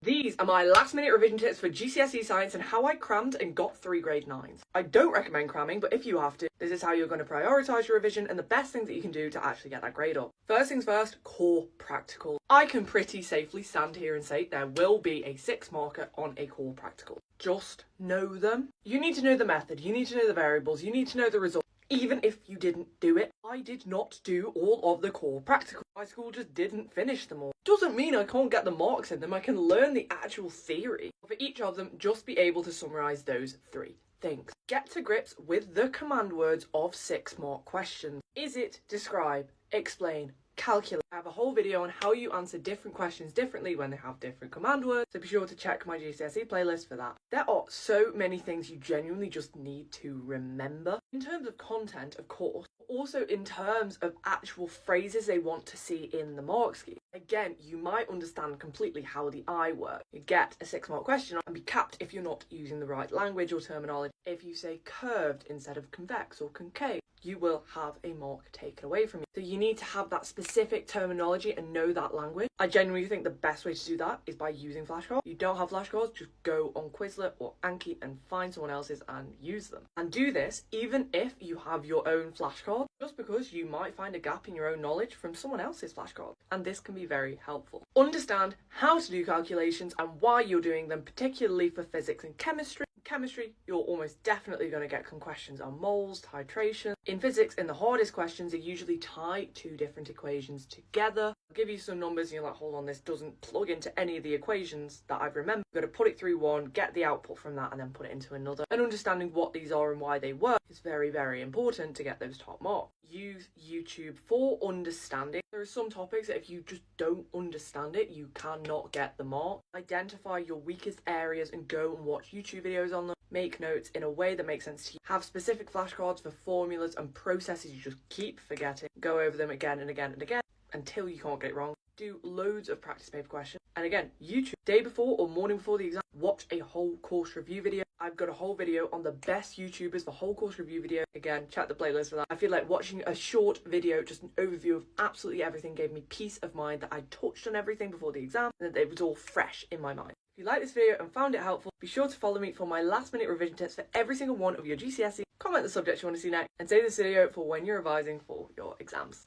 These are my last minute revision tips for GCSE science and how I crammed and got 3 grade 9s. I don't recommend cramming, but if you have to, this is how you're going to prioritise your revision and the best things that you can do to actually get that grade up. First things first, core practical. I can pretty safely stand here and say there will be a 6 marker on a core practical. Just know them. You need to know the method, you need to know the variables, you need to know the result. Even if you didn't do it, I did not do all of the core practical. My school just didn't finish them all. Doesn't mean I can't get the marks in them, I can learn the actual theory. For each of them, just be able to summarise those 3 things. Get to grips with the command words of 6 mark questions. Is it describe, explain, calculate? I have a whole video on how you answer different questions differently when they have different command words, so be sure to check my GCSE playlist for that. There are so many things you genuinely just need to remember. In terms of content, of course, also in terms of actual phrases they want to see in the mark scheme. Again, you might understand completely how the I works. You get a 6 mark question and be capped if you're not using the right language or terminology. If you say curved instead of convex or concave, you will have a mark taken away from you. So you need to have that specific terminology and know that language. I genuinely think the best way to do that is by using flashcards. If you don't have flashcards, just go on Quizlet or Anki and find someone else's and use them. And do this even if you have your own flashcard, just because you might find a gap in your own knowledge from someone else's flashcard. And this can be very helpful. Understand how to do calculations and why you're doing them, particularly for physics and chemistry. Chemistry, you're almost definitely going to get some questions on moles, titration. In physics, in the hardest questions, they usually tie 2 different equations together. I'll give you some numbers and you're like, hold on, this doesn't plug into any of the equations that I've remembered. You've got to put it through one, get the output from that, and then put it into another. And understanding what these are and why they work is very, very important to get those top marks. Use YouTube for understanding. There are some topics that if you just don't understand it, you cannot get the mark. Identify your weakest areas and go and watch YouTube videos on them. Make notes in a way that makes sense to you. Have specific flashcards for formulas and processes you just keep forgetting. Go over them again and again and again until you can't get it wrong. Do loads of practice paper questions. And again, YouTube, day before or morning before the exam, watch a whole course review video. I've got a whole video on the best YouTubers for whole course review video. Again, check the playlist for that. I feel like watching a short video, just an overview of absolutely everything, gave me peace of mind that I touched on everything before the exam and that it was all fresh in my mind. If you liked this video and found it helpful, be sure to follow me for my last minute revision tips for every single one of your GCSE. Comment the subject you want to see next and save this video for when you're revising for your exams.